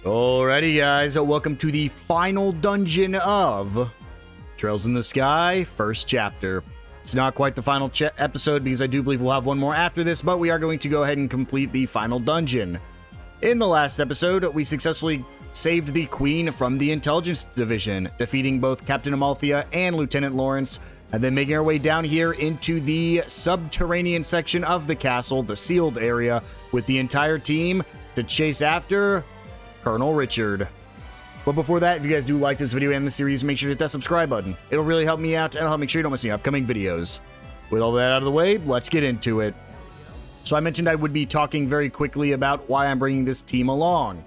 Alrighty guys, welcome to the final dungeon of Trails in the Sky, first chapter. It's not quite the final episode because I do believe we'll have one more after this, but we are going to go ahead and complete the final dungeon. In the last episode, we successfully saved the Queen from the Intelligence Division, defeating both Captain Amalthea and Lieutenant Lawrence, and then making our way down here into the subterranean section of the castle, the sealed area, with the entire team to chase after Colonel Richard. But before that, if you guys do like this video and the series, make sure to hit that subscribe button. It'll really help me out, and it'll help make sure you don't miss any upcoming videos. With all that out of the way, let's get into it. So I mentioned I would be talking very quickly about why I'm bringing this team along.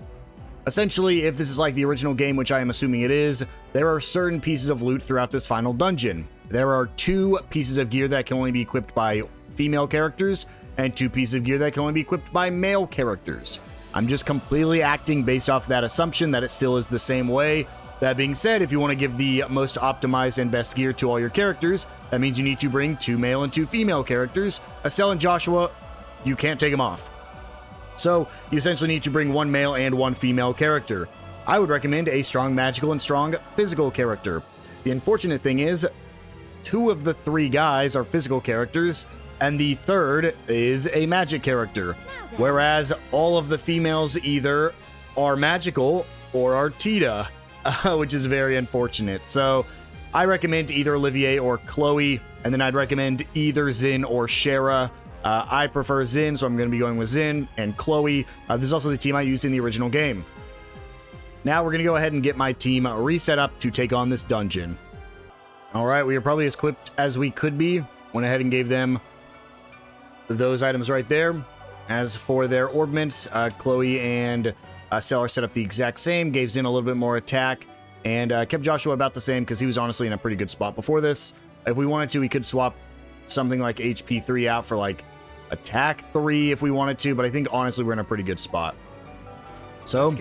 Essentially, if this is like the original game, which I am assuming it is, there are certain pieces of loot throughout this final dungeon. There are 2 pieces of gear that can only be equipped by female characters, and 2 pieces of gear that can only be equipped by male characters. I'm just completely acting based off that assumption that it still is the same way. That being said, if you want to give the most optimized and best gear to all your characters, that means you need to bring 2 male and 2 female characters. Estelle and Joshua, you can't take them off. So you essentially need to bring 1 male and 1 female character. I would recommend a strong magical and strong physical character. The unfortunate thing is, 2 of the 3 guys are physical characters, and the 3rd is a magic character. Whereas all of the females either are magical or are Tita, which is very unfortunate. So I recommend either Olivier or Chloe, and then I'd recommend either Zin or Shara. I prefer Zin, so I'm going to be going with Zin and Chloe. This is also the team I used in the original game. Now we're going to go ahead and get my team reset up to take on this dungeon. Alright, we are probably as equipped as we could be. Went ahead and gave them those items right there. As for their orbments, Chloe and Estelle are set up the exact same. Gave Zin a little bit more attack, and kept Joshua about the same because he was honestly in a pretty good spot before this. If we wanted to, we could swap something like HP 3 out for like attack 3 if we wanted to, but I think honestly we're in a pretty good spot. So,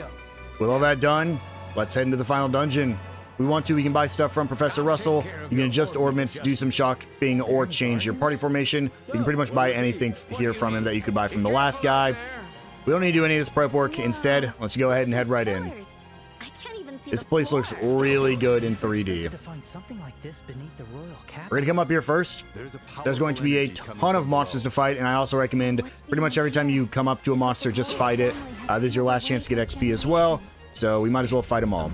with all that done, let's head into the final dungeon. If we want to, we can buy stuff from Professor Russell. You can adjust orbments, do some shopping, or change your party formation. You can pretty much buy anything here from him that you could buy from the last guy. We don't need to do any of this prep work. Instead, let's go ahead and head right in. This place looks really good in 3D. We're going to come up here first. There's going to be a ton of monsters to fight, and I also recommend pretty much every time you come up to a monster, just fight it. This is your last chance to get XP as well, so we might as well fight them all.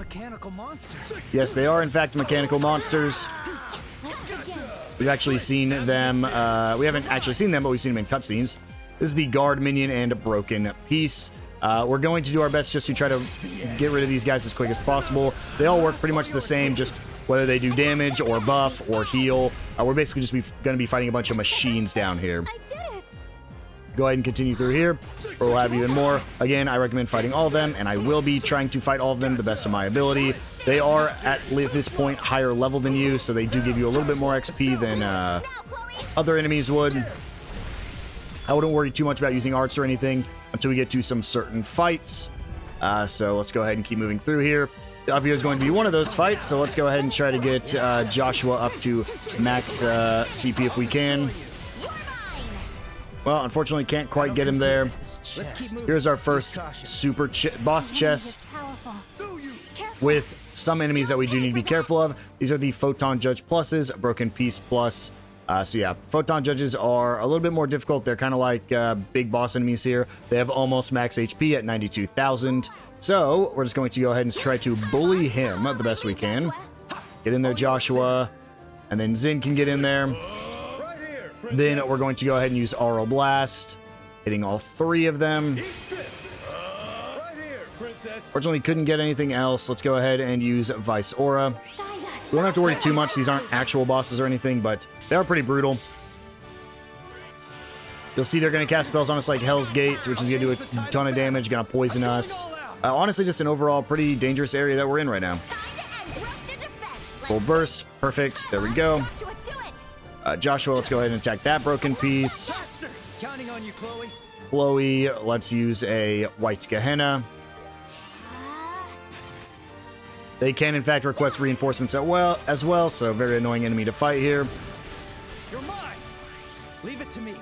Yes, they are in fact mechanical monsters. We've actually seen them, we haven't actually seen them, but we've seen them in cutscenes. This is the guard minion and broken piece. We're going to do our best just to try to get rid of these guys as quick as possible. They all work pretty much the same, just whether they do damage or buff or heal. We're basically just going to be fighting a bunch of machines down here. Go ahead and continue through here, or we'll have even more. Again, I recommend fighting all of them, and I will be trying to fight all of them the best of my ability. They are, at this point, higher level than you, so they do give you a little bit more XP than other enemies would. I wouldn't worry too much about using arts or anything until we get to some certain fights. So let's go ahead and keep moving through here. Up here is going to be one of those fights, so let's go ahead and try to get Joshua up to max CP if we can. Well, unfortunately, can't quite get him there. Here's our first super boss chest with some enemies that we do need to be careful of. These are the Photon Judge Pluses, Broken Piece Plus. So yeah, Photon Judges are a little bit more difficult. They're kind of like big boss enemies here. They have almost max HP at 92,000. So we're just going to go ahead and try to bully him the best we can. Get in there, Joshua. And then Zin can get in there. Then we're going to go ahead and use Aural Blast, hitting all 3 of them. Fortunately, couldn't get anything else. Let's go ahead and use Vice Aura. We don't have to worry too much. These aren't actual bosses or anything, but they are pretty brutal. You'll see they're going to cast spells on us like Hell's Gate, which is going to do a ton of damage, going to poison us. Honestly, just an overall pretty dangerous area that we're in right now. Full burst. Perfect. There we go. Joshua, let's go ahead and attack that broken piece. Chloe, let's use a White Gehenna. They can, in fact, request reinforcements as well, so very annoying enemy to fight here. You're mine. Leave it to me.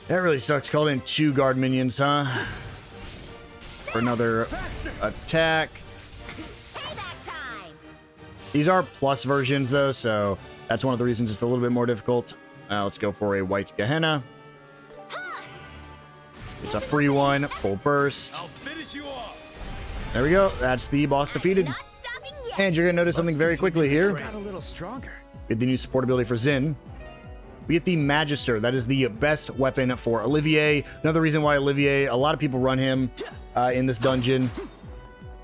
That really sucks. Called in 2 guard minions, huh? for another attack. Payback time. These are plus versions, though, so that's one of the reasons it's a little bit more difficult. Let's go for a White Gehenna. It's a free one, full burst. I'll finish you off. There we go. That's the boss defeated. Not stopping yet. And you're going to notice something very quickly here. Got a little stronger. We get the new support ability for Xin. We get the Magister. That is the best weapon for Olivier. Another reason why Olivier, a lot of people run him in this dungeon.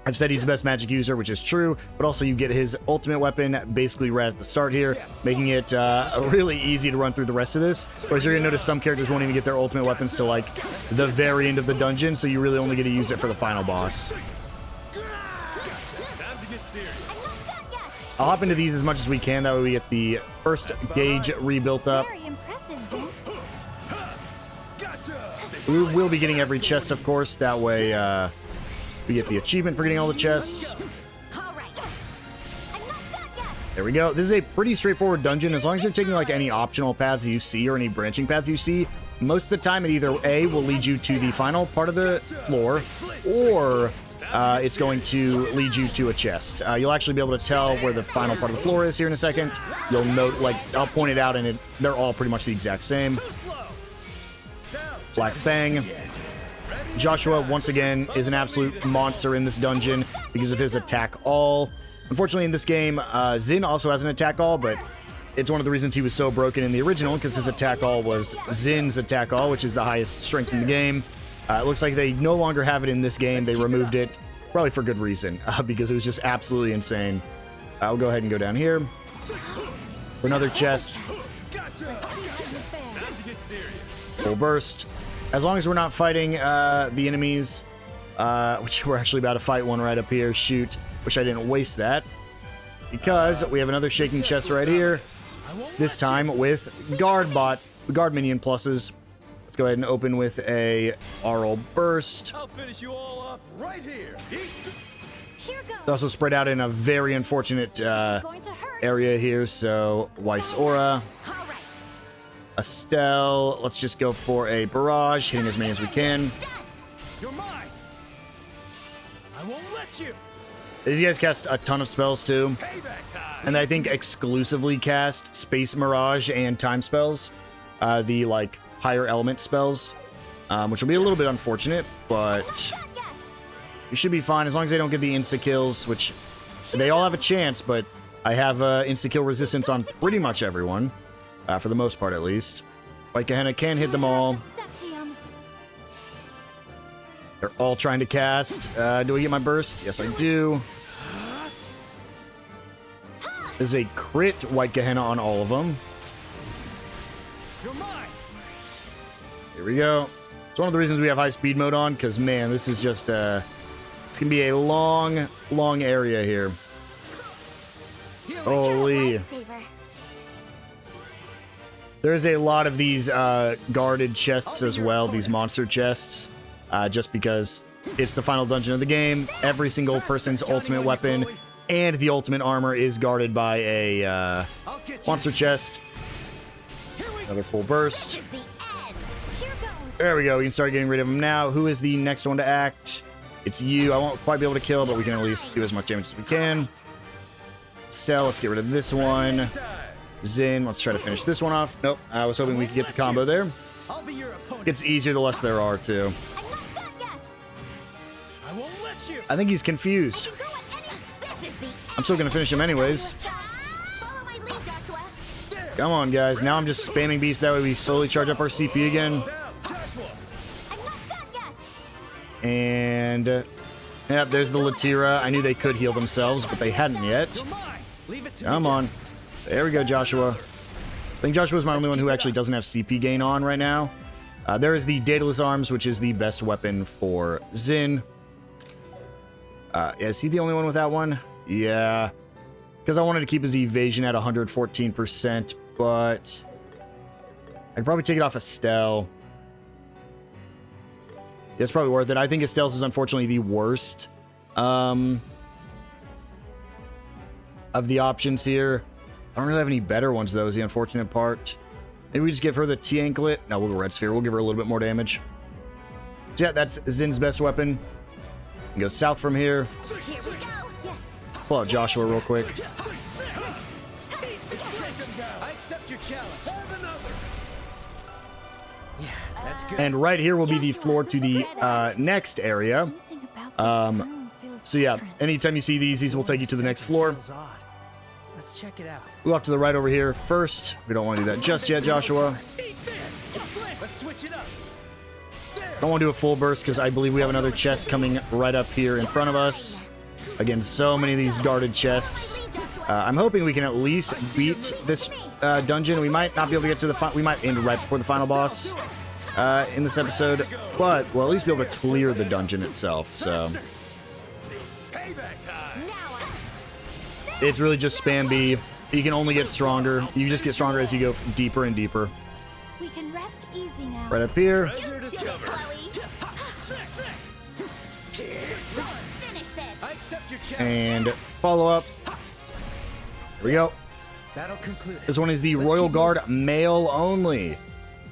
I've said he's the best magic user, which is true, but also you get his ultimate weapon basically right at the start here, making it really easy to run through the rest of this. Whereas you're going to notice some characters won't even get their ultimate weapons till like the very end of the dungeon, so you really only get to use it for the final boss. Time to get serious. I'm not done yet. I'll hop into these as much as we can, that way we get the first gauge rebuilt up. Very impressive, Zen. Gotcha. We will be getting every chest, of course, that way we get the achievement for getting all the chests. All right. I'm not done yet. There we go. This is a pretty straightforward dungeon. As long as you're taking like any optional paths you see or any branching paths you see, most of the time it either A, will lead you to the final part of the floor, or it's going to lead you to a chest. You'll actually be able to tell where the final part of the floor is here in a second. You'll note, like, I'll point it out, and they're all pretty much the exact same. Too slow. Down. Black Fang. Joshua, once again, is an absolute monster in this dungeon because of his attack all. Unfortunately, in this game, Xin also has an attack all, but it's one of the reasons he was so broken in the original, because his attack all was Zin's attack all, which is the highest strength in the game. It looks like they no longer have it in this game. They removed it, probably for good reason, because it was just absolutely insane. I'll go ahead and go down here for another chest. Gotcha. Time to get serious. Full burst. As long as we're not fighting the enemies, which we're actually about to fight one right up here. Shoot. Wish I didn't waste that. Because we have another shaking chest right here. This time with guard minion pluses. Let's go ahead and open with a Aural Burst. I'll finish you all off right here. Here goes. It's also spread out in a very unfortunate Going to hurt. area here. So Weiss Aura. All right. Estelle. Let's just go for a barrage, hitting as many as we can. Done. You're mine. I won't let you. These guys cast a ton of spells too. Payback time. And I think exclusively cast Space Mirage and Time spells, the like higher element spells, which will be a little bit unfortunate, but Done yet. we should be fine as long as they don't get the insta kills, which they all have a chance, but I have insta kill resistance on pretty much everyone, for the most part at least. White Gehenna can hit them all. Septium. They're all trying to cast. Do I get my burst? Yes, I do. There's a crit White Gehenna on all of them. You're mine. Here we go. It's one of the reasons we have high speed mode on, because man, this is just it's gonna be a long area here. Holy. Lifesaver. There's a lot of these guarded chests as well, these monster chests, just because it's the final dungeon of the game. Every single person's ultimate weapon and the ultimate armor is guarded by a I'll get you. monster chest. Another full burst. This is the end. Here goes. There we go. We can start getting rid of them now. Who is the next one to act? It's you. I won't quite be able to kill, but we can at least do as much damage as we can. Estelle, let's get rid of this one. Xin, let's try to finish this one off. Nope, I was hoping we could get the combo there. I'll be your opponent. It's easier the less there are, too. I'm not done yet. I won't let you. I think he's confused. Go at any. This is the end. I'm still gonna finish him anyways. Follow my lead, Joshua. Come on, guys. Now I'm just spamming beast. That way we slowly charge up our CP again. Down, Joshua. I'm not done yet. And, yep, there's the Latira. I knew they could heal themselves, but they hadn't yet. You're mine. Leave it to me. Come on. There we go, Joshua. I think Joshua's my only one who actually doesn't have CP gain on right now. There is the Daedalus Arms, which is the best weapon for Xin. Is he the only one with that one? Yeah. Because I wanted to keep his evasion at 114%, but I'd probably take it off Estelle. Yeah, it's probably worth it. I think Estelle's is unfortunately the worst of the options here. I don't really have any better ones, though, is the unfortunate part. Maybe we just give her the T-Anklet. No, we'll go Red Sphere. We'll give her a little bit more damage. So yeah, that's Zin's best weapon. can go south from here. Here we go. Yes. Pull out Joshua real quick. I accept your challenge. Have another. Yeah, that's good. And right here will be the floor to the next area. Something about this room feels So yeah, different. anytime you see these will take you to the next floor. Feels odd. Let's check it out. Go off to the right over here first. We don't want to do that just yet, Joshua. Eat this. Let's switch it up. Don't want to do a full burst because I believe we have another chest coming right up here in front of us. Again, so many of these guarded chests. I'm hoping we can at least beat this dungeon. We might not be able to get to the we might end right before the final boss in this episode, but we'll at least be able to clear the dungeon itself. So it's really just spam B. You can only get stronger. You just get stronger as you go deeper and deeper. We can rest easy now. Right up here. Finish this. I accept your challenge. And follow up. Here we go. That'll conclude it. This one is the Royal Guard male only.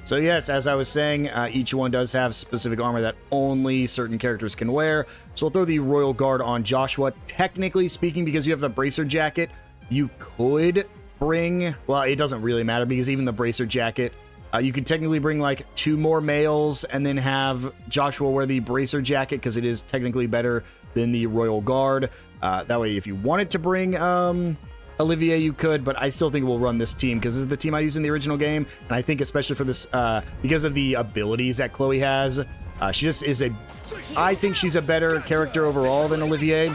So yes, as I was saying, each one does have specific armor that only certain characters can wear. So we'll throw the Royal Guard on Joshua. Technically speaking, because you have the bracer jacket, you could bring... Well, it doesn't really matter because even the bracer jacket, you could technically bring like 2 more males and then have Joshua wear the bracer jacket because it is technically better than the Royal Guard. That way, if you wanted to bring... Olivier, you could, but I still think we'll run this team because this is the team I used in the original game, and I think especially for this, because of the abilities that Chloe has, she just is a... I think she's a better character overall than Olivier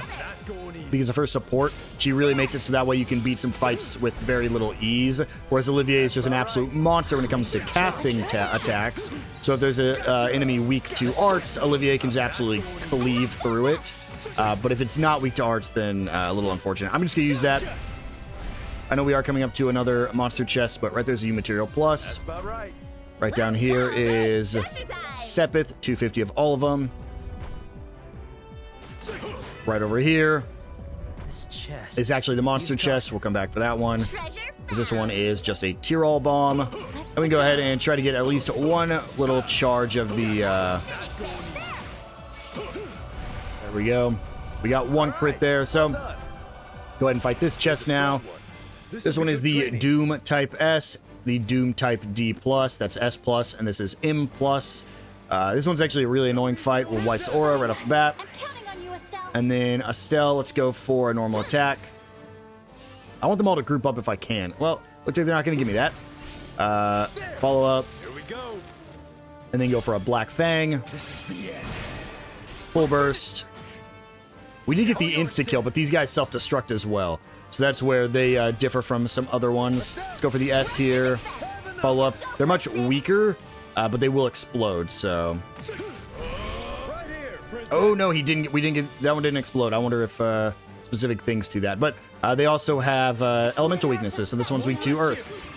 because of her support. She really makes it so that way you can beat some fights with very little ease, whereas Olivier is just an absolute monster when it comes to casting attacks. So if there's a enemy weak to arts, Olivier can just absolutely cleave through it. But if it's not weak to arts, then a little unfortunate. I'm just going to use that. I know we are coming up to another monster chest, but right there's a U Material Plus. That's about right. Right down here is Sepith, 250 of all of them. Right over here This chest is actually the monster chest. We'll come back for that one. Treasure. This one is just a Tyrol bomb. And we can go ahead and try to get at least one little charge of the... There we go. We got one crit there, so go ahead and fight this chest now. This one is the Doom Type S, the Doom Type D+, that's S+, and this is M+. This one's actually a really annoying fight with Weiss Aura right off the bat. I'm counting on you, Estelle. And then Estelle, let's go for a normal attack. I want them all to group up if I can. Well, looks like they're not going to give me that. Follow up. Here we go. And then go for a Black Fang. This is the end. Full burst. We did get the insta-kill, but these guys self-destruct as well. So that's where they differ from some other ones. Let's go for the S here. Follow up. They're much weaker, but they will explode, so... Right here, princess. Oh, no, he didn't. We didn't get... That one didn't explode. I wonder if specific things to that. But they also have elemental weaknesses, so this one's weak to Earth.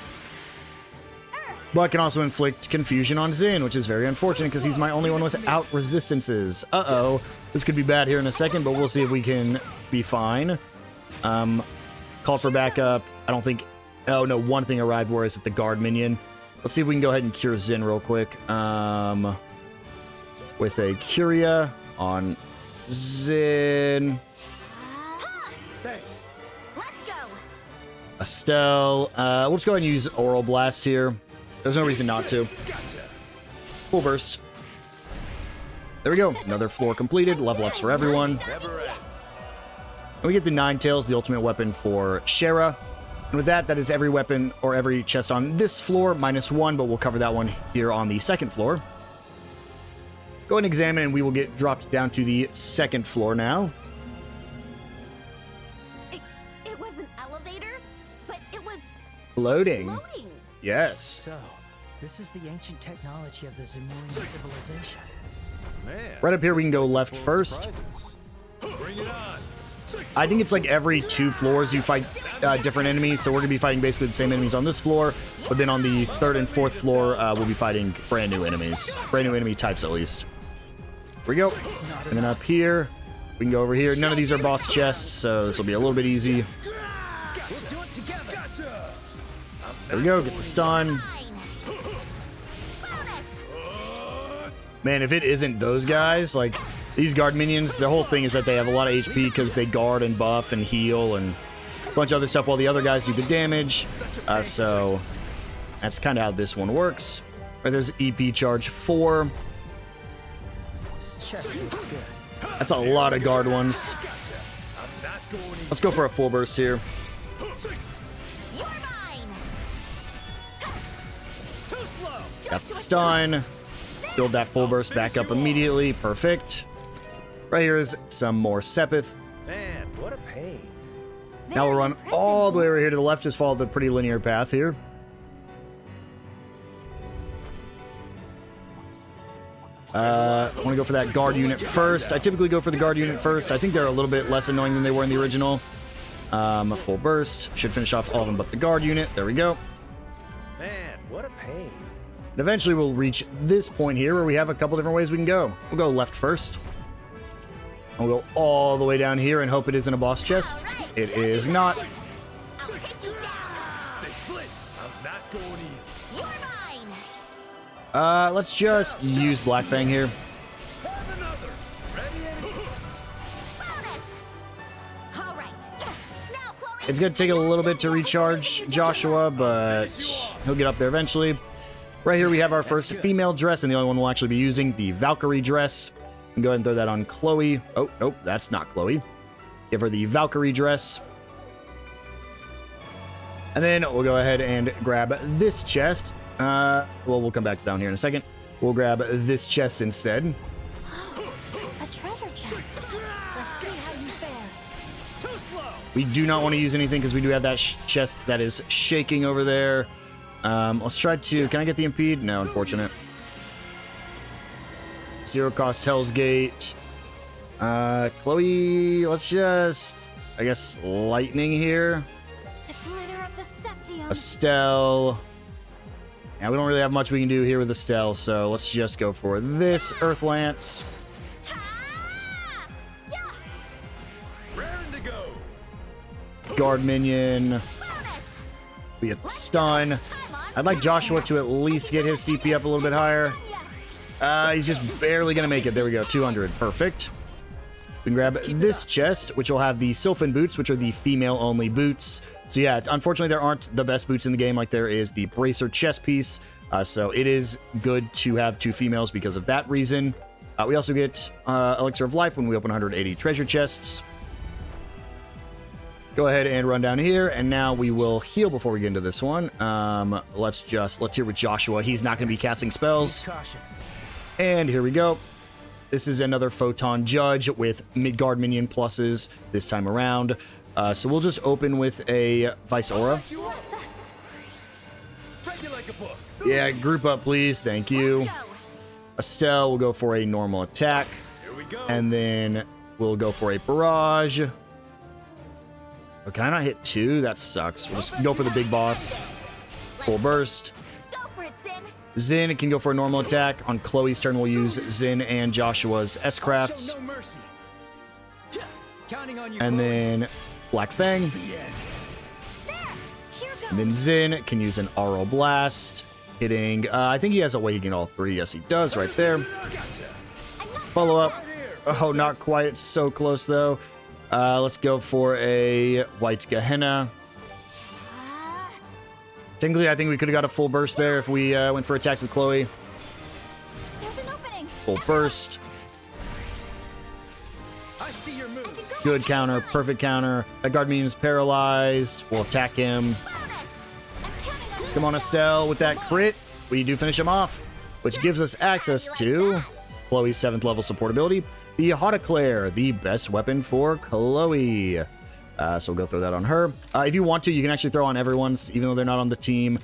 But can also inflict confusion on Zin, which is very unfortunate because he's my only one without resistances. Uh-oh. This could be bad here in a second, but we'll see if we can be fine. Called for backup. I don't think... Oh, no, one thing arrived where is it the guard minion. Let's see if we can go ahead and cure Zin real quick. With a Curia on Zin. Thanks. Let's go. Estelle. We'll just go ahead and use Oral Blast here. There's no reason not to. Full burst. There we go. Another floor completed. Level ups for everyone. Never ends. And we get the Nine Tails, the ultimate weapon for Shara. And with that, that is every weapon or every chest on this floor, -1, but we'll cover that one here on the second floor. Go ahead and examine, and we will get dropped down to the second floor now. It was an elevator, but it was Loading. floating. Yes. So, this is the ancient technology of the Zemurian civilization. Man, Right up here, we can go this place is left full of first. surprises. Bring it on. I think it's like every 2 floors you fight different enemies, so we're going to be fighting basically the same enemies on this floor, but then on the 3rd and 4th floor, we'll be fighting brand new enemies. Brand new enemy types, at least. Here we go. And then up here, we can go over here. None of these are boss chests, so this will be a little bit easy. We'll do it together. Gotcha. There we go, get the stun. Bonus. Man, if it isn't those guys, like, These guard minions, the whole thing is that they have a lot of HP because they guard and buff and heal and a bunch of other stuff while the other guys do the damage. So that's kind of how this one works. Right, there's EP charge 4. This chest looks good. That's a lot of guard ones. Let's go for a full burst here. You're mine. Too slow. Got the stun. Build that full burst back up immediately. Perfect. Right here is some more Sepith. Man, what a pain. Now we'll run all the way over here to the left. Just follow the pretty linear path here. I want to go for that guard unit first. I typically go for the guard unit first. I think they're a little bit less annoying than they were in the original. A full burst. Should finish off all of them but the guard unit. There we go. Man, what a pain. And eventually we'll reach this point here where we have a couple different ways we can go. We'll go left first. And we'll go all the way down here and hope it isn't a boss chest. It is not. I'll take you down. They flinch. I'm not going easy. You're mine. Let's just use Black Fang here. Have another. Ready and Bonus. All right. Now, Chloe. It's going to take a little bit to recharge Joshua, but he'll get up there eventually. Right here we have our first female dress, and the only one we'll actually be using, the Valkyrie dress. And go ahead and throw that on Chloe. Oh, nope, that's not Chloe. Give her the Valkyrie dress. And then we'll go ahead and grab this chest. Well, we'll come back to down here in a second. We'll grab this chest instead. A treasure chest. Let's see how you fare. too slow. We do not want to use anything because we do have that chest that is shaking over there. Let's try to... Can I get the impede? No, unfortunate. Zero cost Hell's Gate. Chloe, let's just... I guess lightning here. The glitter of the Septium. Estelle. Yeah, we don't really have much we can do here with Estelle, so let's just go for this Earth Lance. Ah! Yeah. Raring to go. Guard minion. Bonus. We get the stun. Come on. I'd like Joshua to at least get his CP up a little bit higher. He's just barely gonna make it. There we go, 200. Perfect. We can grab this chest, which will have the Sylphin boots, which are the female-only boots. So yeah, unfortunately, there aren't the best boots in the game like there is the bracer chest piece. So it is good to have 2 females because of that reason. We also get Elixir of Life when we open 180 treasure chests. Go ahead and run down here, and now we will heal before we get into this one. Let's hear with Joshua. He's not going to be casting spells. Caution. And here we go. This is another Photon Judge with Midgard minion pluses this time around. So we'll just open with a Vice Aura. Break it like a book. Yeah, group up, please. Thank you. Let's go. Estelle will go for a normal attack. Here we go. And then we'll go for a barrage. Oh, can I not hit 2? That sucks. We'll just go for the big boss. Full burst. Go for it, Sin. Zin can go for a normal attack. On Chloe's turn, we'll use Zin and Joshua's S-Crafts. Show no mercy. Counting on you. And Chloe. then Black Fang. The end. There. Here goes. And then Zin can use an Aural Blast. Hitting, I think he has a way he can all 3. Yes, he does right there. Gotcha. Follow up. Oh, not quite. It's so close, though. Let's go for a White Gehenna. Ah, Technically, I think we could have got a full burst there if we went for attacks with Chloe. there's an opening. Full burst. I see your moves. Good counter. Perfect counter. That guard minion is paralyzed. We'll attack him. Bonus. I'm counting on you. Come on, Estelle. With that crit, we do finish him off, which gives us access to Chloe's 7th level support ability, the Hauteclair, the best weapon for Chloe. So we'll go throw that on her. If you want to, you can actually throw on everyone's, even though they're not on the team.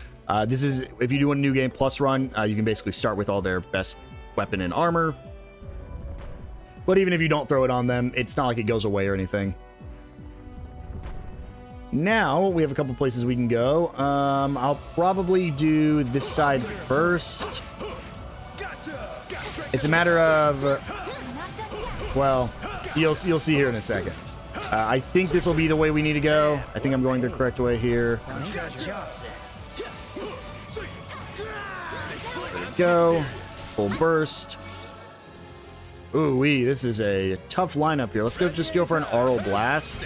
This is, if you do a new game plus run, you can basically start with all their best weapon and armor. But even if you don't throw it on them, it's not like it goes away or anything. Now, we have a couple places we can go. I'll probably do this side first. It's a matter of, Not done yet. well, you'll see here in a second. I think this will be the way we need to go. I think I'm going the correct way here. Nice jobs there. Go. Full burst. Ooh wee, this is a tough lineup here. Let's just go for an Aural Blast.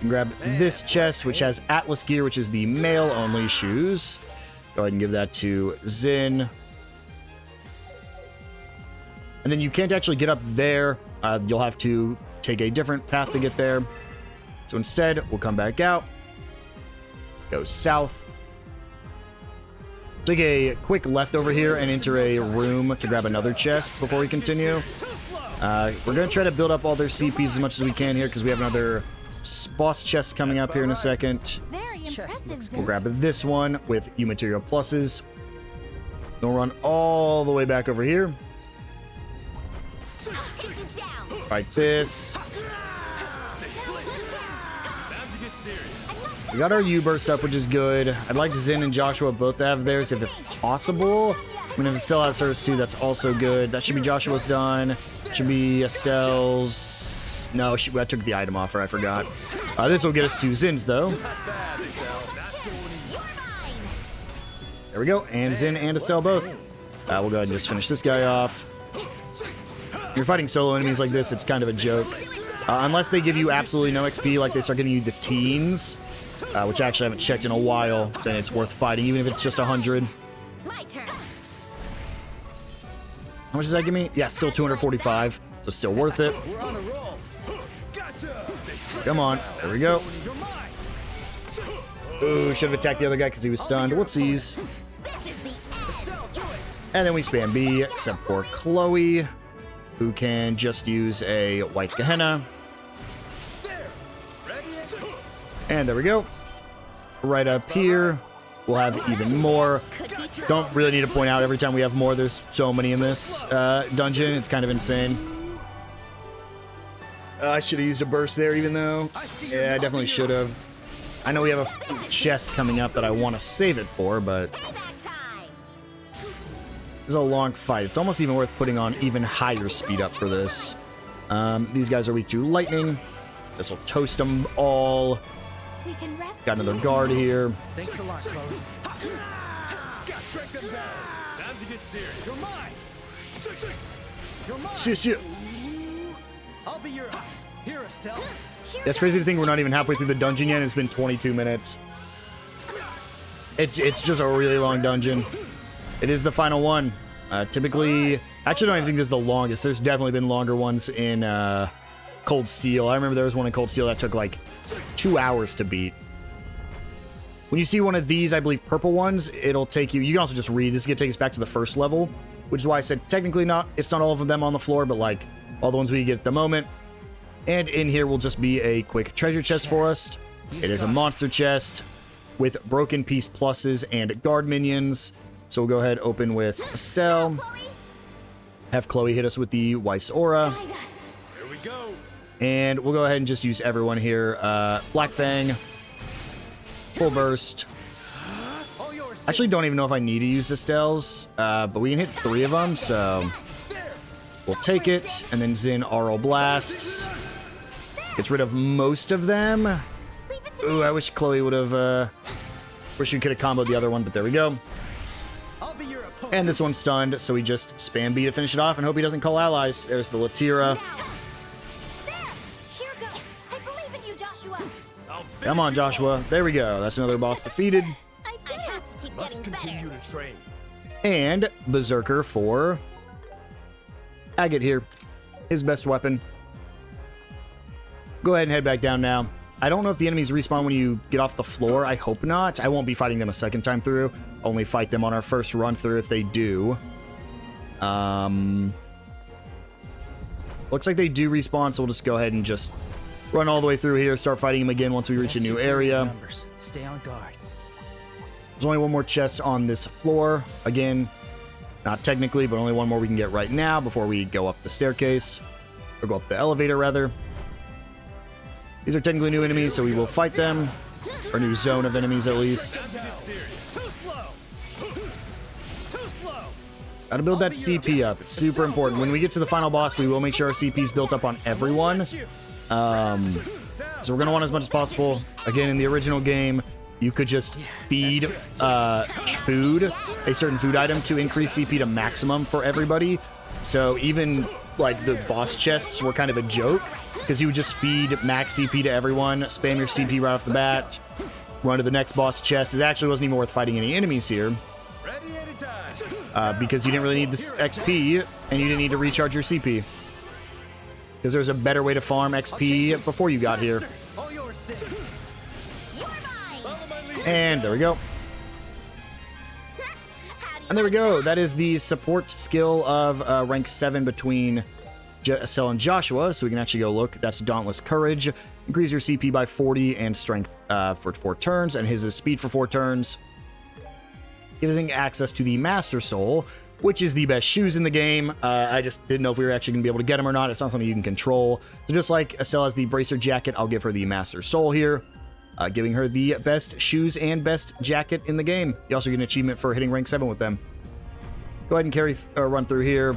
Grab this chest, which has Atlas gear, which is the male-only shoes. Go ahead and give that to Zin. And then you can't actually get up there. You'll have to take a different path to get there. So instead, we'll come back out. Go south. Take a quick left over here and enter a room to grab another chest before we continue. We're going to try to build up all their CPs as much as we can here because we have another boss chest coming up here in a second. Very impressive. We'll grab this one with U material pluses. Then we'll run all the way back over here. Fight this. We got our U burst up, which is good. I'd like Zin and Joshua both to have theirs if it's possible. I mean, if it still has hers too, that's also good. That should be Joshua's done. Should be Estelle's. No, I took the item off her. I forgot. This will get us to Zin's, though. There we go. And Zin and Estelle both. We'll go ahead and just finish this guy off. If you're fighting solo enemies like this, it's kind of a joke. Unless they give you absolutely no XP, like they start giving you the teens, which I actually haven't checked in a while, then it's worth fighting, even if it's just 100. My turn. How much does that give me? Yeah, still 245, so still worth it. We're on a roll. Gotcha. Come on, there we go. You're mine. Ooh, should have attacked the other guy because he was stunned. Whoopsies. Estelle, do it. And then we spam B, except for Chloe, who can just use a White Gehenna. There. Ready? And there we go. Right up here, we'll have even more. Don't really need to point out every time we have more. There's so many in this dungeon. It's kind of insane. I should have used a burst there, even though. Yeah, I definitely should have. I know we have a chest coming up that I want to save it for, but this is a long fight. It's almost even worth putting on even higher speed up for this. These guys are weak to lightning. This will toast them all. We can rest. Got another guard here. Thanks a lot, Chloe. Got strike them down. Time to get serious. You're mine. You're mine. Shit. I'll be your here, Estelle. It's crazy to think we're not even halfway through the dungeon yet. It's been 22 minutes. It's just a really long dungeon. It is the final one. Typically, actually, I don't even think this is the longest. There's definitely been longer ones in Cold Steel. I remember there was one in Cold Steel that took like 2 hours to beat. When you see one of these, I believe purple ones, it'll take you. You can also just read. This is gonna take us back to the first level, which is why I said technically not. It's not all of them on the floor, but like all the ones we get at the moment. And in here will just be a quick treasure chest for us. It is a monster chest with broken piece pluses and guard minions. So we'll go ahead, open with Estelle. Have Chloe hit us with the Weiss Aura. Here we go. And we'll go ahead and just use everyone here. Black Fang. Full burst. All yours. Actually, don't even know if I need to use Estelle's. But we can hit 3 of them, so we'll take it. And then Zin Aural Blasts. Gets rid of most of them. Ooh, I wish Chloe would have... wish we could have comboed the other one, but there we go. I'll be your opponent. And this one's stunned, so we just spam B to finish it off and hope he doesn't call allies. There's the Latira. There. Here goes. I believe in you, Joshua. Come on, Joshua. There we go. That's another boss defeated. I did have to keep getting better. to train. And Berserker for Agate here. His best weapon. Go ahead and head back down now. I don't know if the enemies respawn when you get off the floor. I hope not. I won't be fighting them a second time through. Only fight them on our first run through if they do. Looks like they do respawn, so we'll just go ahead and just run all the way through here. Start fighting them again once we reach a new area. Numbers. Stay on guard. There's only one more chest on this floor. Again, not technically, but only one more we can get right now before we go up the staircase. Or go up the elevator, rather. These are technically new enemies, so we will fight them. Or new zone of enemies, at least. Too slow. Too slow. Gotta build that CP up. It's super important. When we get to the final boss, we will make sure our CP is built up on everyone. So we're gonna want as much as possible. Again, in the original game, you could just feed food, a certain food item, to increase CP to maximum for everybody. So even like the boss chests were kind of a joke, because you would just feed max CP to everyone, spam your CP right off the bat, run to the next boss chest. It actually wasn't even worth fighting any enemies here, because you didn't really need this XP, and you didn't need to recharge your CP. Because there's a better way to farm XP before you got here. And there we go. And there we go. That is the support skill of rank 7 between Estelle and Joshua. So we can actually go look. That's Dauntless Courage. Increase your CP by 40 and strength for 4 turns. And his is speed for 4 turns. Giving access to the Master Soul, which is the best shoes in the game. I just didn't know if we were actually going to be able to get them or not. It's not something you can control. So just like Estelle has the Bracer Jacket, I'll give her the Master Soul here. Giving her the best shoes and best jacket in the game. You also get an achievement for hitting rank 7 with them. Go ahead and run through here.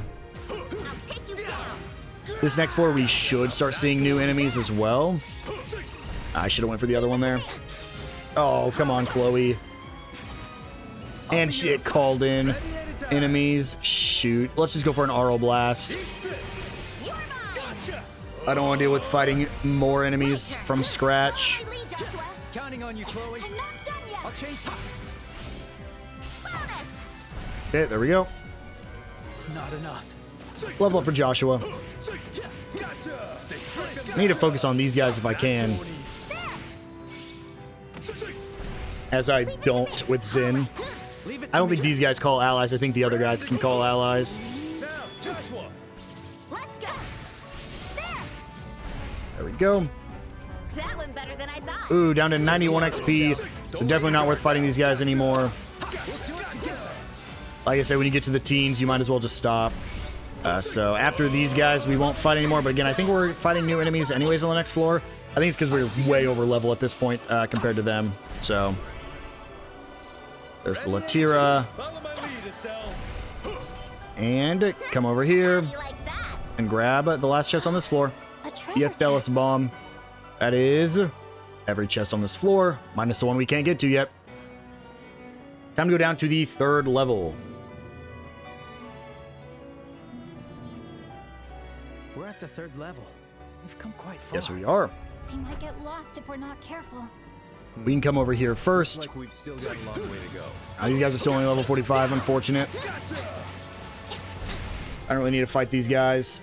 This next floor, we should start seeing new enemies as well. I should have went for the other one there. Oh, come on, Chloe. And shit, called in enemies. Shoot. Let's just go for an Auro Blast. I don't want to deal with fighting more enemies from scratch. Counting on you, Chloe. I'll chase you. Okay, there we go. It's not enough. Level up for Joshua. I need to focus on these guys if I can. As I don't with Zin. I don't think these guys call allies. I think the other guys can call allies. There we go. That went better than I thought. Ooh, down to 91 XP. So definitely not worth fighting these guys anymore. Like I said, when you get to the teens, you might as well just stop. So after these guys, we won't fight anymore. But again, I think we're fighting new enemies anyways on the next floor. I think it's because we're way over level at this point compared to them. So there's the Latira. And come over here and grab the last chest on this floor. The Athelis Bomb. That is every chest on this floor, minus the one we can't get to yet. Time to go down to the 3rd level. We're at the 3rd level. We've come quite far. Yes, we are. We might get lost if we're not careful. We can come over here first. Like we've still got a long way to go. These guys are still only level 45, unfortunate. I don't really need to fight these guys.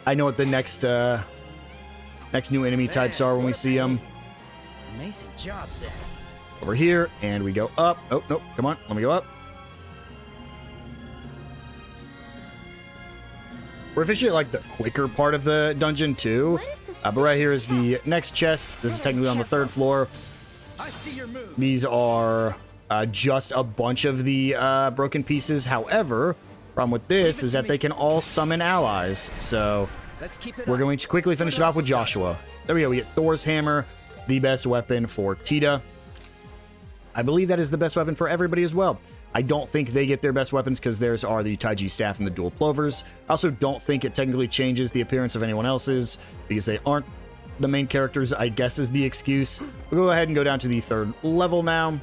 I know what the next new enemy types are when we see them. Amazing job, Zen. Over here, and we go up. Oh, nope, come on, let me go up. We're officially at, like, the quicker part of the dungeon, too. But right here is the next chest. This is technically on the 3rd floor. I see your move. These are just a bunch of the broken pieces. However, problem with this is that they can all summon allies. So we're going to quickly finish it off with Joshua. There we go. We get Thor's Hammer, the best weapon for Tita. I believe that is the best weapon for everybody as well. I don't think they get their best weapons because theirs are the Taiji Staff and the Dual Plovers. I also don't think it technically changes the appearance of anyone else's because they aren't the main characters, I guess is the excuse. We'll go ahead and go down to the 3rd level now.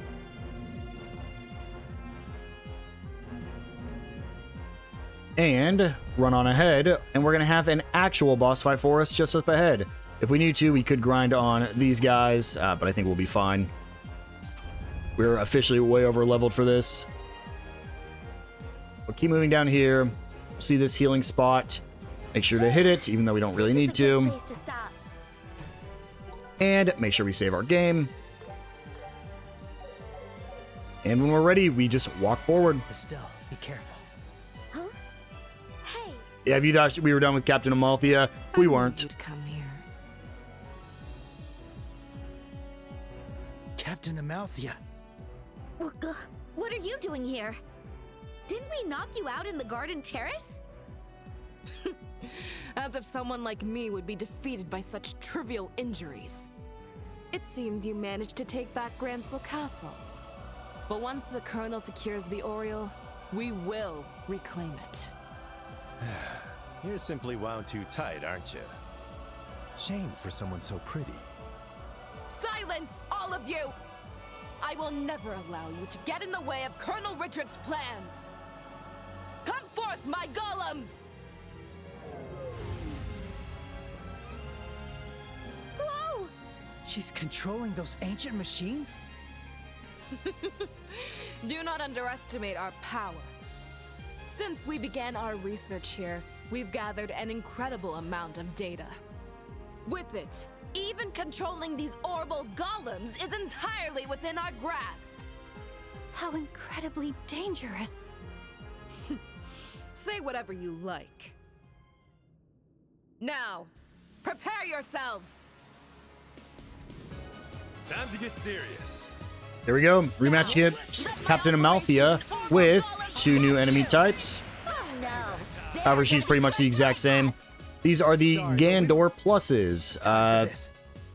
And run on ahead, and we're going to have an actual boss fight for us just up ahead. If we need to, we could grind on these guys, but I think we'll be fine. We're officially way over leveled for this. We'll keep moving down here. See this healing spot. Make sure to hit it, even though we don't really need to. And make sure we save our game. And when we're ready, we just walk forward. Estelle, be careful. Huh? Hey. Yeah, if you thought we were done with Captain Amalthea, we weren't. You'd come here. Captain Amalthea. What are you doing here? Didn't we knock you out in the garden terrace? As if someone like me would be defeated by such trivial injuries. It seems you managed to take back Gransel Castle. But once the Colonel secures the Oriole, we will reclaim it. You're simply wound too tight, aren't you? Shame for someone so pretty. Silence, all of you! I will never allow you to get in the way of Colonel Richard's plans! Come forth, my golems! Whoa! She's controlling those ancient machines? Do not underestimate our power. Since we began our research here, we've gathered an incredible amount of data. With it, even controlling these orbital golems is entirely within our grasp. How incredibly dangerous. Say whatever you like. Now, prepare yourselves! Time to get serious. There we go. Rematch against Captain Amalthea with 2 new enemy types. However, she's pretty much the exact same. These are the Gandor pluses.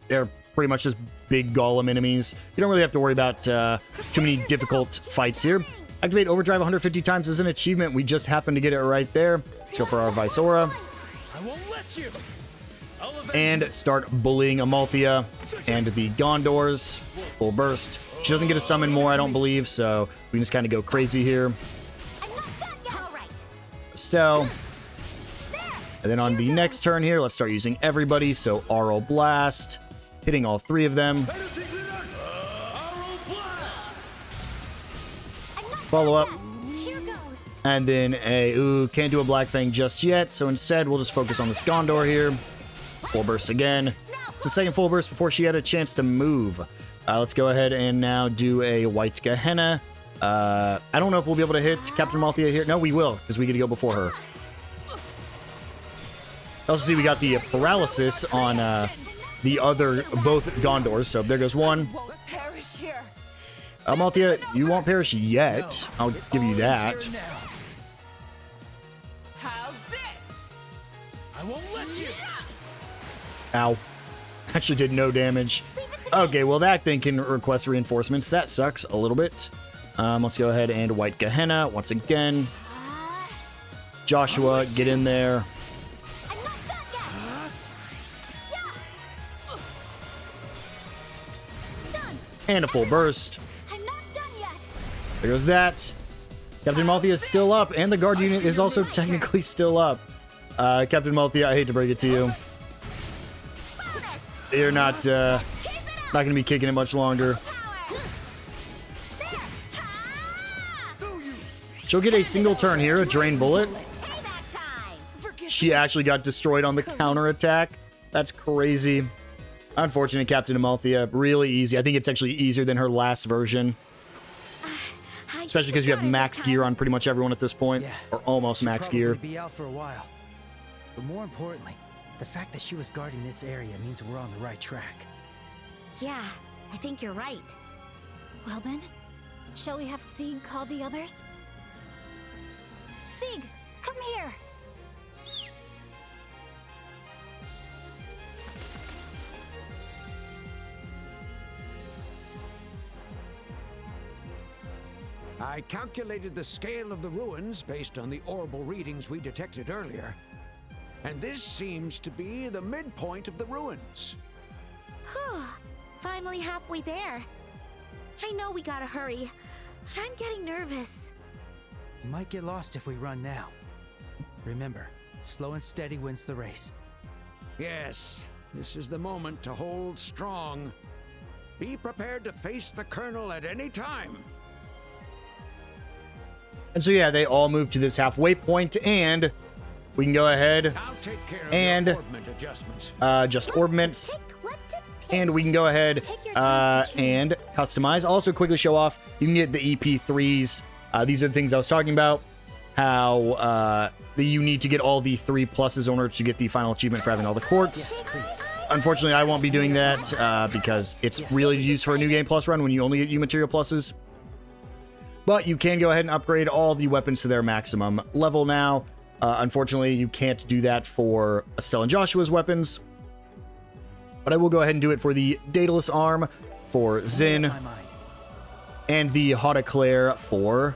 They're pretty much just big golem enemies. You don't really have to worry about too many difficult fights here. Activate Overdrive 150 times as an achievement. We just happened to get it right there. Let's go for our Visora. I won't let you. And start bullying Amalthea and the Gondors. Full burst. She doesn't get a summon more, I don't believe, so we can just kind of go crazy here. Estelle. And then on the next turn here, let's start using everybody. So Aural Blast, hitting all 3 of them. Follow up. And then can't do a Black Fang just yet. So instead, we'll just focus on this Gondor here. Full burst again. It's the second full burst before she had a chance to move. Let's go ahead and now do a White Gehenna. I don't know if we'll be able to hit Captain Amalthea here. No, we will, because we get to go before her. Also see we got the paralysis on the other, both Gondors. So there goes one. Amalthea, you won't perish yet. I'll give you that. How's this? I won't let you. Ow. Actually did no damage. Okay, well that thing can request reinforcements. That sucks a little bit. Let's go ahead and White Gehenna once again. Joshua, get in there. And a full burst. There goes that. Captain Amalthea is still up, and the guard unit is also technically still up. Captain Amalthea, I hate to break it to you. You're not going to be kicking it much longer. She'll get a single turn here, a Drain Bullet. She actually got destroyed on the counterattack. That's crazy. Unfortunate, Captain Amalthea. Really easy. I think it's actually easier than her last version. Especially because you have max gear on pretty much everyone at this point. Yeah, or almost max gear. Be out for a while. But more importantly, the fact that she was guarding this area means we're on the right track. Yeah, I think you're right. Well then, shall we have Sieg call the others? Sieg, come here! I calculated the scale of the ruins based on the orbital readings we detected earlier. And this seems to be the midpoint of the ruins. Whew, finally halfway there. I know we gotta hurry, but I'm getting nervous. We might get lost if we run now. Remember, slow and steady wins the race. Yes, this is the moment to hold strong. Be prepared to face the Colonel at any time. And so yeah, they all move to this halfway point, and we can go ahead I'll take care of and your orbment adjustments. just orbments, and we can go ahead and customize. Also, quickly show off, you can get the EP3s. These are the things I was talking about, how you need to get all the 3 pluses in order to get the final achievement for having all the quartz. Unfortunately, I won't be doing that because it's really used for a new game plus run when you only get U material pluses. But you can go ahead and upgrade all the weapons to their maximum level now. Unfortunately, you can't do that for Estelle and Joshua's weapons. But I will go ahead and do it for the Daedalus Arm, for Zin, and the Haute Eclair for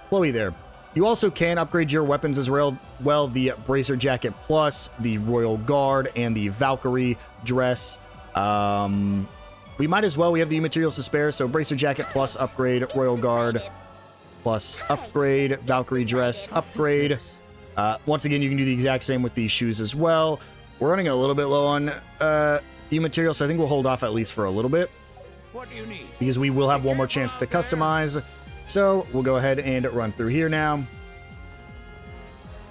Chloe there. You also can upgrade your weapons as well, the Bracer Jacket Plus, the Royal Guard, and the Valkyrie Dress. We might as well, we have the materials to spare, so Bracer Jacket Plus upgrade, Royal Guard plus upgrade, Valkyrie Dress upgrade. Once again, you can do the exact same with these shoes as well. We're running a little bit low on the material, so I think we'll hold off at least for a little bit. What do you need? Because we will have one more chance to customize. So we'll go ahead and run through here now.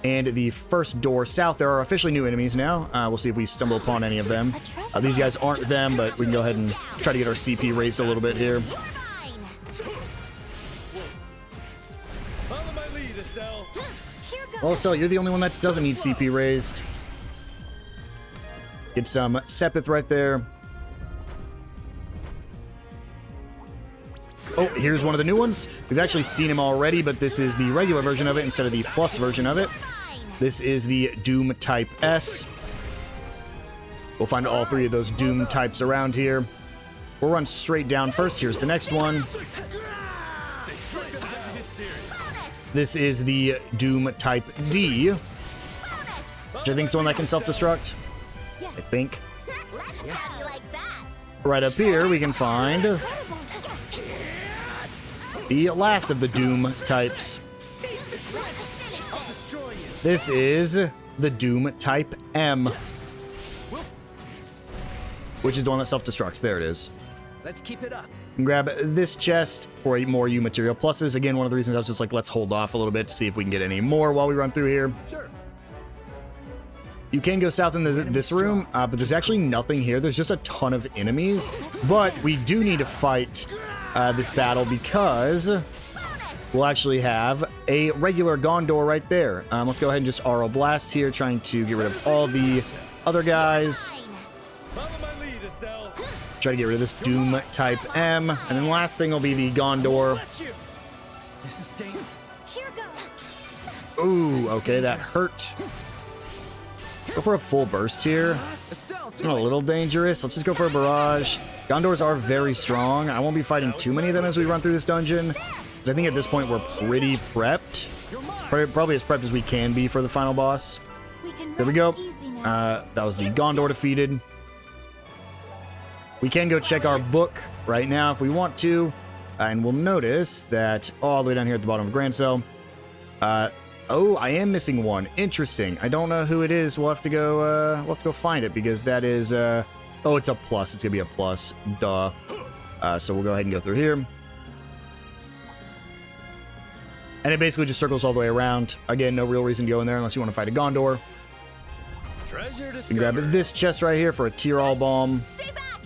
And the first door south, there are officially new enemies now. We'll see if we stumble upon any of them. These guys aren't them, but we can go ahead and try to get our CP raised a little bit here. Follow my lead, Estelle. Well, Estelle, you're the only one that doesn't need CP raised. Get some Sepith right there. Oh, here's one of the new ones. We've actually seen him already, but this is the regular version of it instead of the plus version of it. This is the Doom Type S. We'll find all three of those Doom types around here. We'll run straight down first. Here's the next one. This is the Doom Type D, which I think is the one that can self-destruct. I think. Right up here, we can find the last of the Doom types. This is the Doom Type M, which is the one that self-destructs. There it is. Let's keep it up. And grab this chest for more U material pluses. Again, one of the reasons I was just like, let's hold off a little bit to see if we can get any more while we run through here. Sure. You can go south in this room, but there's actually nothing here. There's just a ton of enemies, but we do need to fight this battle because we'll actually have a regular Gondor right there. Let's go ahead and just RO Blast here, trying to get rid of all the other guys. Follow my lead, Estelle. Try to get rid of this Doom Type M. And then last thing will be the Gondor. This is dangerous. Ooh, okay, that hurt. Go for a full burst here. Estelle, It's a little dangerous. Let's just go for a barrage. Gondors are very strong. I won't be fighting too many of them as we run through this dungeon, because I think at this point we're pretty prepped. Probably as prepped as we can be for the final boss. There we go. That was the Gondor defeated. We can go check our book right now if we want to, and we'll notice that all the way down here at the bottom of Grand Cell. Oh, I am missing one. Interesting. I don't know who it is. We'll have to go find it, because that is oh, it's a plus. It's gonna be a plus. Duh. So we'll go ahead and go through here. And it basically just circles all the way around. Again, no real reason to go in there unless you want to fight a Gondor. Treasure You can discovered. grab this chest right here for a tier all bomb. Stay back.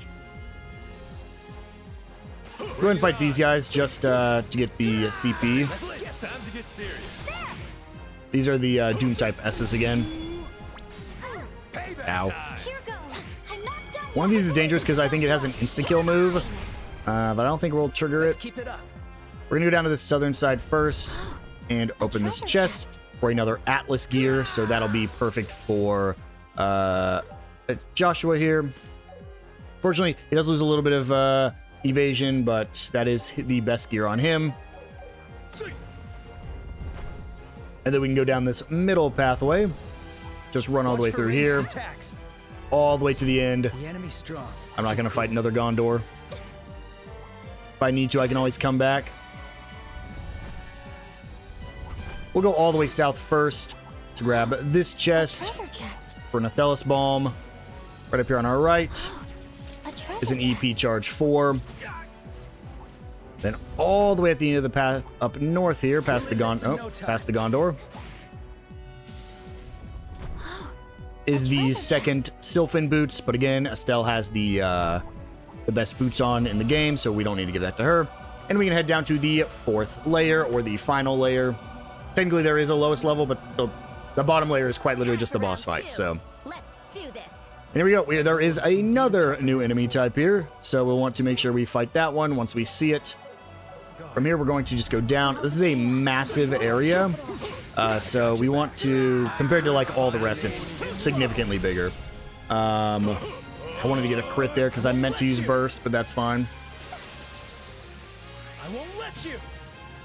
Go ahead and fight these guys just to get the CP. Time to get serious. These are the Doom Type S's again. Ow. Here goes. I'm not done. One of these is dangerous because I think it has an insta-kill move, but I don't think we'll trigger Let's it. keep it up. We're gonna go down to the southern side first and open this chest for another Atlas gear, so that'll be perfect for Joshua here. Fortunately, he does lose a little bit of evasion, but that is the best gear on him. And then we can go down this middle pathway. Just run all the way Watch for through ranged here, attacks. all the way to the end. The enemy's strong. I'm not going to fight another Gondor. If I need to, I can always come back. We'll go all the way south first to grab this chest Treasure chest. for an Athelis Balm. Right up here on our right A treasure is an chest. EP charge 4. Then all the way at the end of the path up north here, past the Gondor, is the second Sylphin boots. But again, Estelle has the best boots on in the game, so we don't need to give that to her. And we can head down to the 4th layer, or the final layer. Technically, there is a lowest level, but the bottom layer is quite literally just the boss fight. So Let's do this. and here we go. There is another new enemy type here, so we'll want to make sure we fight that one once we see it. From here, we're going to just go down. This is a massive area, so we want to, compared to like all the rest, it's significantly bigger. I wanted to get a crit there because I meant to use burst, but that's fine. I won't let you.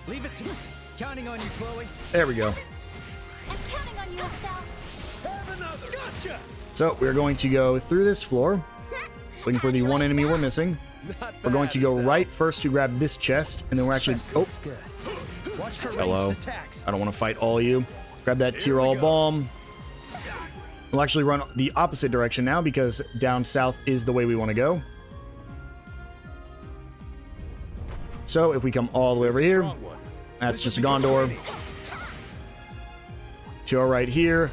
Leave it to me. Counting on you, Chloe. There we go. I'm counting on you, Estelle. Have another. Gotcha. So we're going to go through this floor, looking for the one enemy we're missing. We're going to go right first to grab this chest, and then we're actually... Chest Oh, looks good. Watch for hello. ranged attacks. I don't want to fight all of you. Grab that Tyrol bomb. We'll actually run the opposite direction now because down south is the way we want to go. So if we come all the way over here, that's just a Gondor. To our right here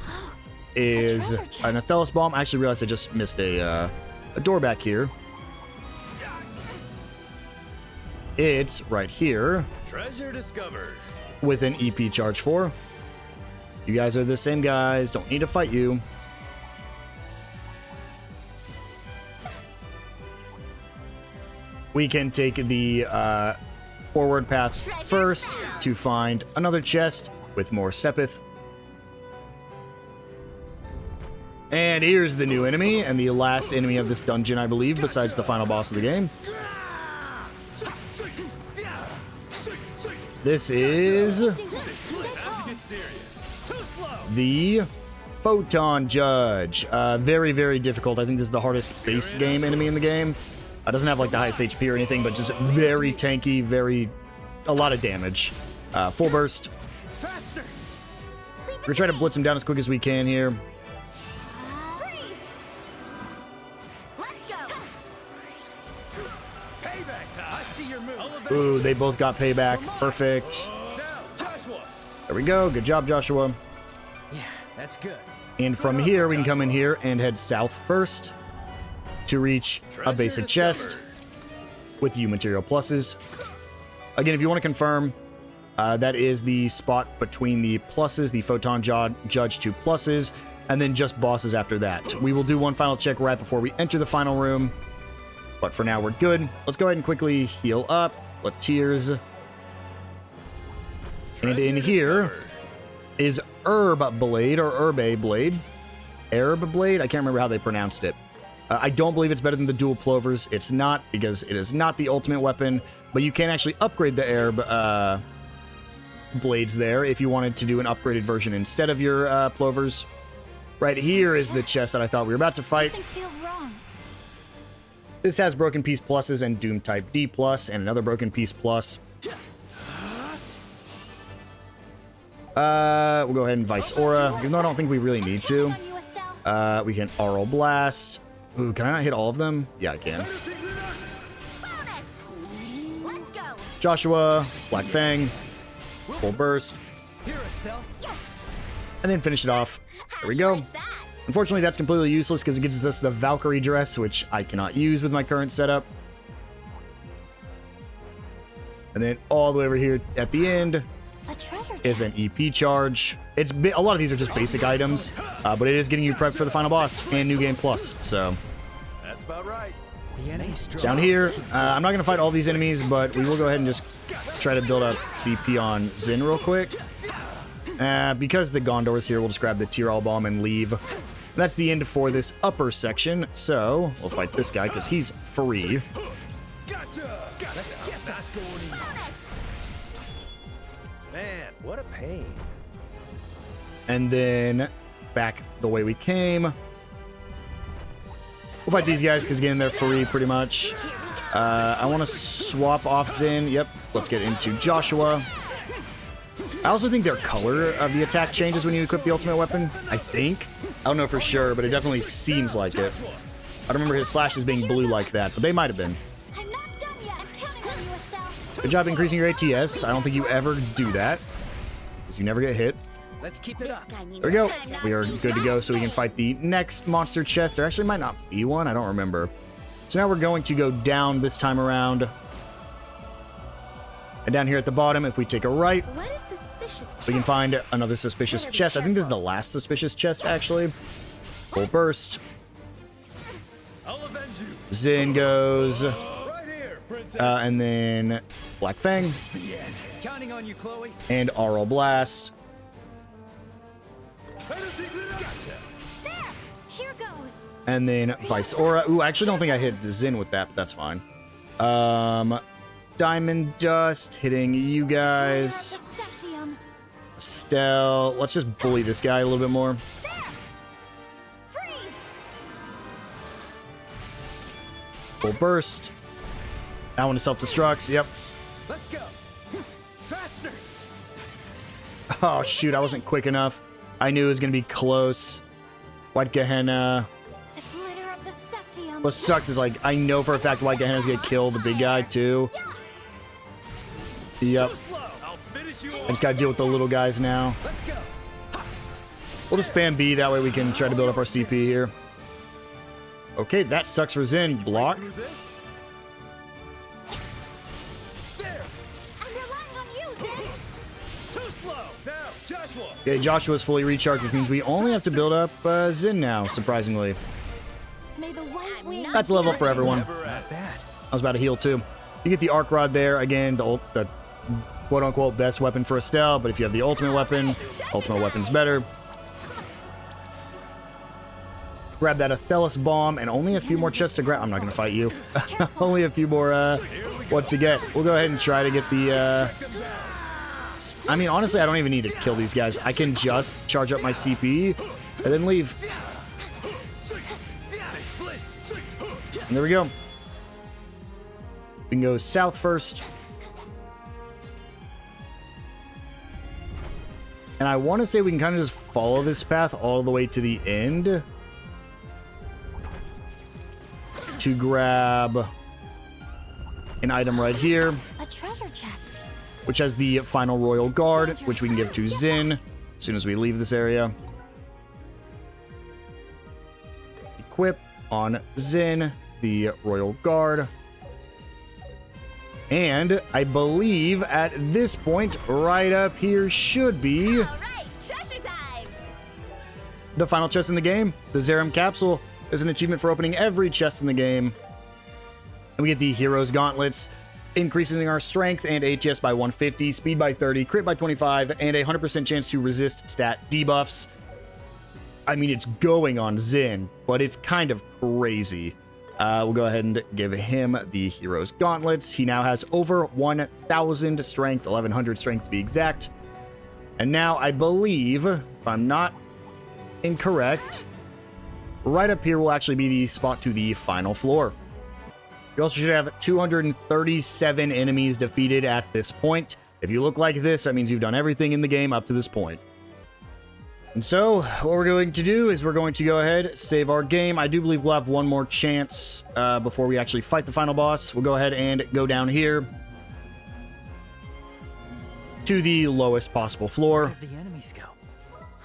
is an Athelos bomb. I actually realized I just missed a door back here. It's right here Treasure discovered. with an EP charge 4. You guys are the same guys. Don't need to fight you. We can take the forward path first to find another chest with more Sepith. And here's the new enemy and the last enemy of this dungeon, I believe, besides the final boss of the game. This is Time to get serious. Too slow. the Photon Judge. Very, very difficult. I think this is the hardest base game enemy in the game. Doesn't have like the highest HP or anything, but just very tanky, a lot of damage. Full burst. Faster. We're gonna try to blitz him down as quick as we can here. Freeze! Let's go! Payback time. I see your move. Ooh, they both got payback. Perfect. Now, Joshua. There we go. Good job, Joshua. Yeah, that's good. And from here, we can come in here and head south first to reach a basic chest with U material pluses. Again, if you want to confirm, that is the spot between the pluses, the Photon Judge 2 pluses, and then just bosses after that. We will do one final check right before we enter the final room, but for now we're good. Let's go ahead and quickly heal up. Let tears. And in here is Herb Blade or Herbe Blade. Herb Blade? I can't remember how they pronounced it. I don't believe it's better than the dual plovers. It's not, because it is not the ultimate weapon, but you can actually upgrade the Herb blades there if you wanted to do an upgraded version instead of your plovers. Right here is the chest that I thought we were about to fight. Something feels wrong. This has Broken Piece pluses and Doom Type D plus and another Broken Piece plus. We'll go ahead and Vice Aura, even though I don't think we really need to. Counting on you, Estelle. We can Aural Blast. Ooh, can I not hit all of them? Yeah, I can. Bonus! Let's go! Joshua, Black Fang, Full Burst, Here, Estelle. and then finish it off. There we go. Like that. Unfortunately, that's completely useless because it gives us the Valkyrie dress, which I cannot use with my current setup. And then all the way over here at the end A treasure is an chest. EP charge. A lot of these are just basic items, but it is getting you prepped for the final boss and New Game Plus. So That's about right. The enemy's strong. down here, I'm not going to fight all these enemies, but we will go ahead and just try to build up CP on Zin real quick. Because the Gondor is here, we'll just grab the Tyrol bomb and leave. That's the end for this upper section, so we'll fight this guy because he's free. Gotcha. Let's get that going easy. Man, what a pain. And then back the way we came. We'll fight these guys because, again, they're free pretty much. I want to swap off Zin. Yep, let's get into Joshua. I also think their color of the attack changes when you equip the ultimate weapon. I think. I don't know for sure, but it definitely seems like it. I don't remember his slashes being blue like that, but they might have been. I'm not done yet. I'm counting on you, Estelle. Good job increasing your ATS. I don't think you ever do that, because you never get hit. Let's keep it up. Guy means There we go. I'm not We are good to go, so we can fight the next monster chest. There actually might not be one. I don't remember. So now we're going to go down this time around. And down here at the bottom, if we take a right, What is suspicious? we can chest? find another suspicious chest. I think this is the last suspicious chest, actually. Full burst. I'll avenge you. Zin goes. Right here, princess. And then Black Fang The end. Counting on you, Chloe. and Aural Blast. Gotcha. There. Here goes. And then Vice Aura. Ooh, I actually don't think I hit Zin with that, but that's fine. Diamond Dust hitting you guys. Estelle. Let's just bully this guy a little bit more. Full burst. That one is self-destructs. Yep. Let's go. Faster. Oh, shoot. I wasn't quick enough. I knew it was going to be close. White Gehenna. The glitter of the septium. What sucks is, like, I know for a fact White Gehenna's going to kill the big guy, too. Yep. Slow. I'll finish you I just got to deal with the little guys now. Let's go. We'll just spam B. That way we can try to build up our CP here. Okay, that sucks for Zin. Block. Through this. There. I'm relying on you, Zin. Too slow. Now, Joshua. Okay, Joshua's fully recharged, which means we only have to build up Zin now, surprisingly. May the white wings. That's a level up for everyone. Never end. I was about to heal, too. You get the Arc Rod there. Again, the quote-unquote best weapon for Estelle, but if you have the ultimate weapon's better. Grab that Athelis Bomb, and only a few more chests to grab. I'm not going to fight you. Only a few more ones to get. We'll go ahead and try to get the... I mean, honestly, I don't even need to kill these guys. I can just charge up my CP and then leave. And there we go. We can go south first. And I want to say we can kind of just follow this path all the way to the end. To grab an item right here, A treasure chest. which has the final Royal Guard, which we can give to Zin as soon as we leave this area. Equip on Zin, the Royal Guard. And I believe at this point, right up here should be All right, treasure time. the final chest in the game, the Zrm Capsule. There's an achievement for opening every chest in the game. And we get the Hero's Gauntlets, increasing our strength and ATS by 150, speed by 30, crit by 25, and a 100% chance to resist stat debuffs. I mean, it's going on Zin, but it's kind of crazy. We'll go ahead and give him the Hero's Gauntlets. He now has over 1,000 strength, 1,100 strength to be exact. And now I believe, if I'm not incorrect, right up here will actually be the spot to the final floor. You also should have 237 enemies defeated at this point. If you look like this, that means you've done everything in the game up to this point. And so, what we're going to do is we're going to go ahead, save our game. I do believe we'll have one more chance before we actually fight the final boss. We'll go ahead and go down here to the lowest possible floor. Where did the enemies go?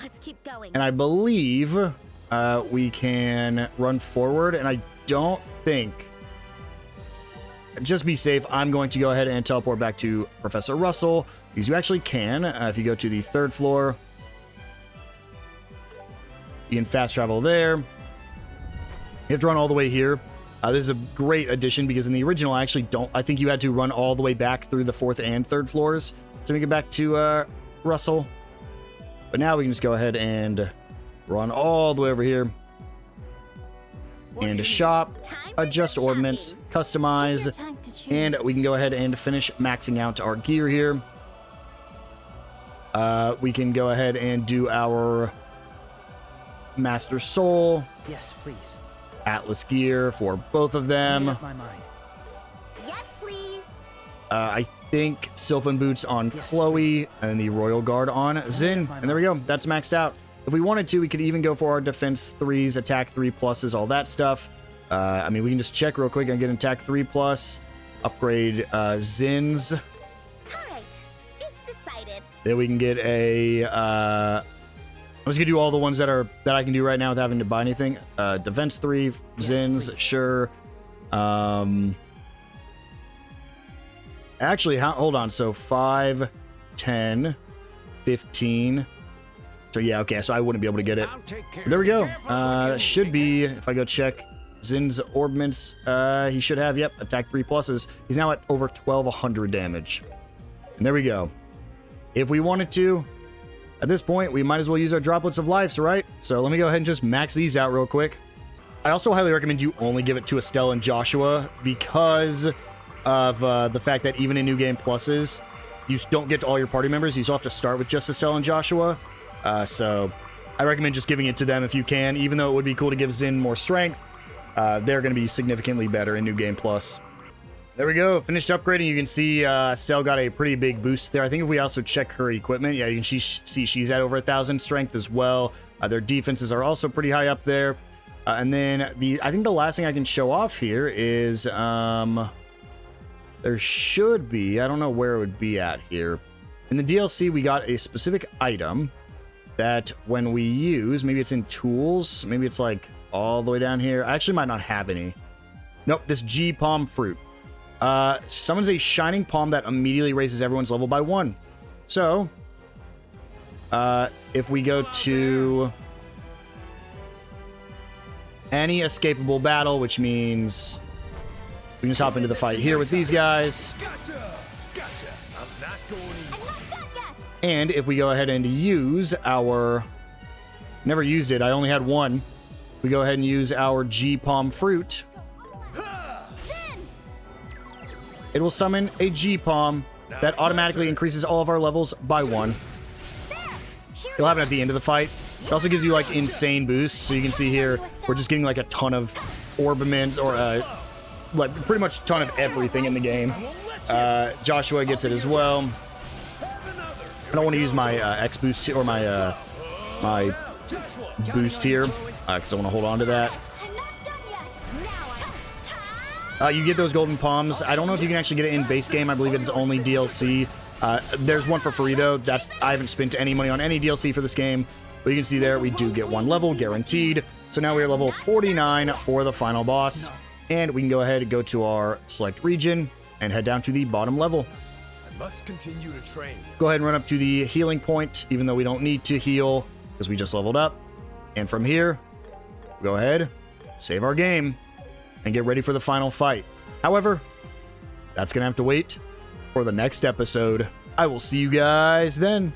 Let's keep going. And I believe we can run forward, and I don't think... Just be safe, I'm going to go ahead and teleport back to Professor Russell, because you actually can. If you go to the third floor, you can fast travel there. You have to run all the way here. This is a great addition, because in the original, I actually don't... I think you had to run all the way back through the fourth and third floors to make it back to Russell. But now we can just go ahead and run all the way over here. And shop, adjust ordnance, customize, and we can go ahead and finish maxing out our gear here. We can go ahead and do our Master Soul, Yes, please. Atlas gear for both of them. Made up my mind. Yes, please. I think Sylvan Boots on Yes, Chloe, please. and the Royal Guard on Zin. And there we go. That's maxed out. If we wanted to, we could even go for our defense 3s, attack 3+, all that stuff. I mean, we can just check real quick and get an attack 3+, upgrade Zin's. All right, it's decided. Then we can get a... I'm just gonna do all the ones that I can do right now without having to buy anything. Defense 3, Zin's, please. sure. Actually, hold on. So 5, 10, 15... So yeah, okay, so I wouldn't be able to get it. I'll take care There we go. Careful, you Should think be, if I go check Zin's Orbments, he should have, yep, attack 3+. He's now at over 1,200 damage. And there we go. If we wanted to, at this point, we might as well use our droplets of lives, right? So let me go ahead and just max these out real quick. I also highly recommend you only give it to Estelle and Joshua because of the fact that even in New Game Pluses, you don't get to all your party members. You still have to start with just Estelle and Joshua. So I recommend just giving it to them if you can, even though it would be cool to give Zin more strength. They're going to be significantly better in New Game Plus. There we go. Finished upgrading. You can see Estelle got a pretty big boost there. I think if we also check her equipment, yeah, you can see she's at over 1,000 strength as well. Their defenses are also pretty high up there. And then I think the last thing I can show off here is there should be, I don't know where it would be at here. In the DLC, we got a specific item that when we use, maybe it's in tools, maybe it's like all the way down here. I actually might not have any. Nope, this G palm fruit. Summons a shining palm that immediately raises everyone's level by 1. So, if we go to any escapable battle, which means we can just hop into the fight here with these guys. Gotcha! I'm not going easy. I'm not done yet. And if we go ahead and use our... Never used it, I only had one. We go ahead and use our G palm fruit. It will summon a G-Palm that automatically increases all of our levels by 1. It'll happen at the end of the fight. It also gives you, like, insane boosts. So you can see here, we're just getting, like, a ton of orbaments, or, like, pretty much a ton of everything in the game. Joshua gets it as well. I don't want to use my X-Boost, or my boost here, because I want to hold on to that. You get those golden palms. I don't know if you can actually get it in base game. I believe it's only DLC. There's one for free, though. I haven't spent any money on any DLC for this game. But you can see there, we do get 1 level, guaranteed. So now we are level 49 for the final boss. And we can go ahead and go to our select region and head down to the bottom level. I must continue to train. Go ahead and run up to the healing point, even though we don't need to heal, because we just leveled up. And from here, go ahead, save our game, and get ready for the final fight. However, that's going to have to wait for the next episode. I will see you guys then.